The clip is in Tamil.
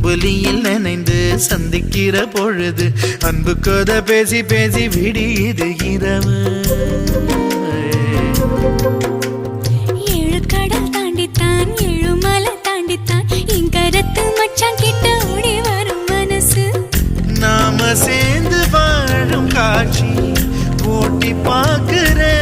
அம்புலியில் நினைந்து சந்திக்கிற பொழுது அன்பு கதை பேசி பேசி விடியுது இரவு. ஏழு கடல் தாண்டித்தான் ஏழு மலை தாண்டித்தான் என் கருத்து மச்சான் கிட்ட ஓடி வரும் மனசு. நாம சேர்ந்து வாழும் காட்சி ஓட்டி பார்க்கிறேன்.